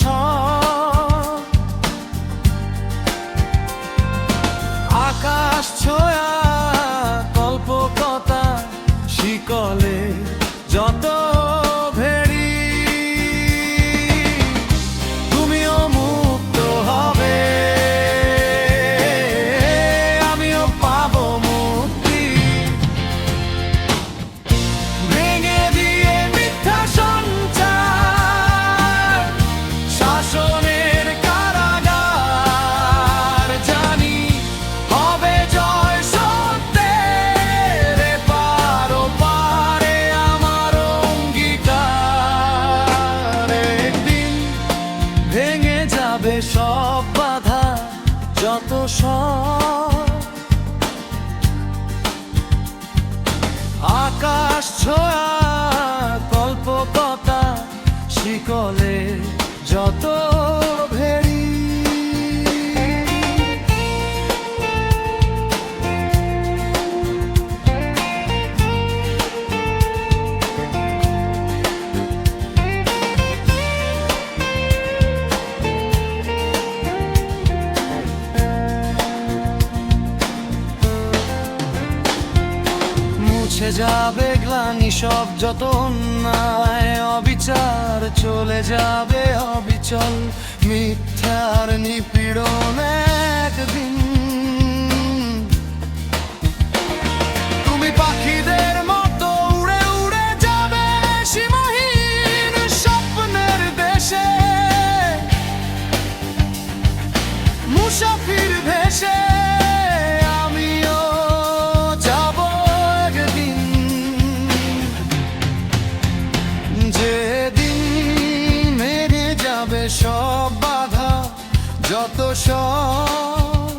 সব আকাশ ছোঁয়া কল্পকতা শিকলে যত ভেড়ি তুমিও মুক্ত হবে আমিও পাবো মুক্তি ভেঙে দিয়ে মিথ্যা সঞ্চার শাসনের কারাগার জানি হবে জয় সত্যের এপার ওপারে আমার অঙ্গীকার একদিন ভেঙে যাবে সব বাধা যত সব আকাশ ছোঁয়া কল্পকতা শিকলে যত ভেড়ি মুছে যাবে গ্লানি সব যত অন্যায় অবিচার চলে যাবে অবিচল মিথ্যার নিপীড়ন একদিন তুমি পাখিদের মতো উড়ে উড়ে যাবে সীমাহীন স্বপ্নের দেশে মুসাফির ভেসে আমিও যাব একদিন যেদিন ভেঙে যাবে সব বাধা যত সব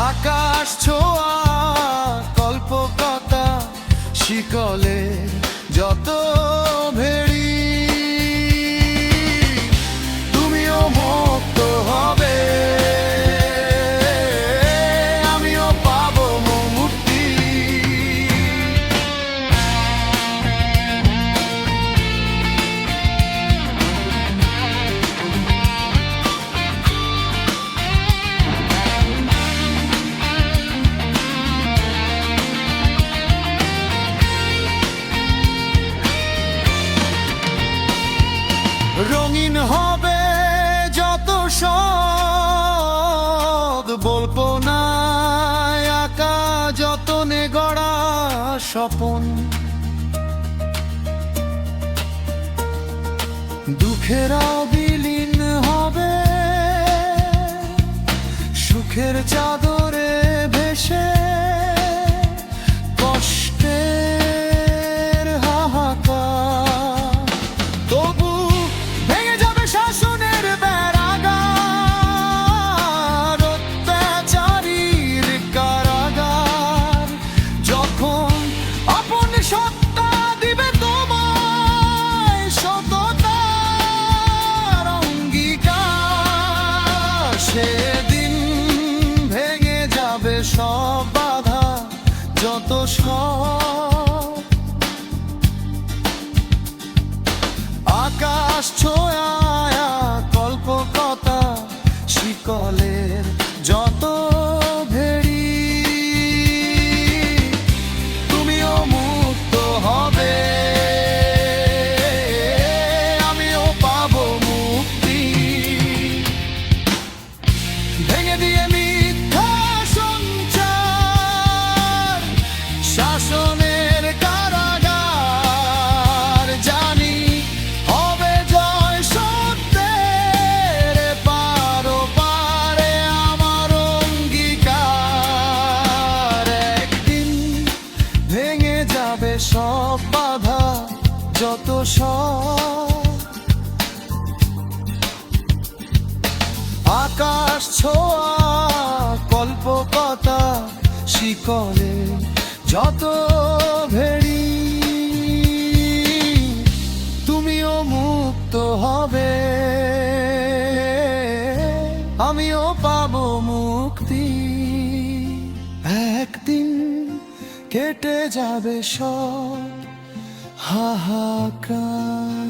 আকাশ ছোঁয়া কল্পকতা শিকলে যত ভেড়ি তুমিও মুক্ত হবে আমিও পাবো মুক্তি রঙিন হবে যত সব বল্পনায় আঁকা যতনে গড়া স্বপন দুঃখেরাও বিলীন হবে সুখের চাদরে ভেসে কষ্টের হাহাকার তবু ভেঙে যাবে শাসনের বেড়াগার অত্যাচারীর কারাগার যখন আপন সত্তা দিবে তোমায় সততার অঙ্গীকার সেদিন ভেঙে যাবে সব বাধা যত সব আকাশ ছোঁয়া কল্পকতা শিকলের যত ভেড়ি তুমিও মুক্ত হবে আমিও পাবো মুক্তি ভেঙে দিয়ে মিথ্যা সঞ্চার শাসনের কারাগার জানি হবে জয় সত্যের এপার ওপারে আমার অঙ্গীকার একদিন ভেঙে যাবে সব বাধা যত সব আকাশ ছোঁয়া কল্পকতা শিকলে যত ভেড়ি তুমিও মুক্ত হবে আমিও পাবো মুক্তি একদিন কেটে যাবে সব হাহাকার।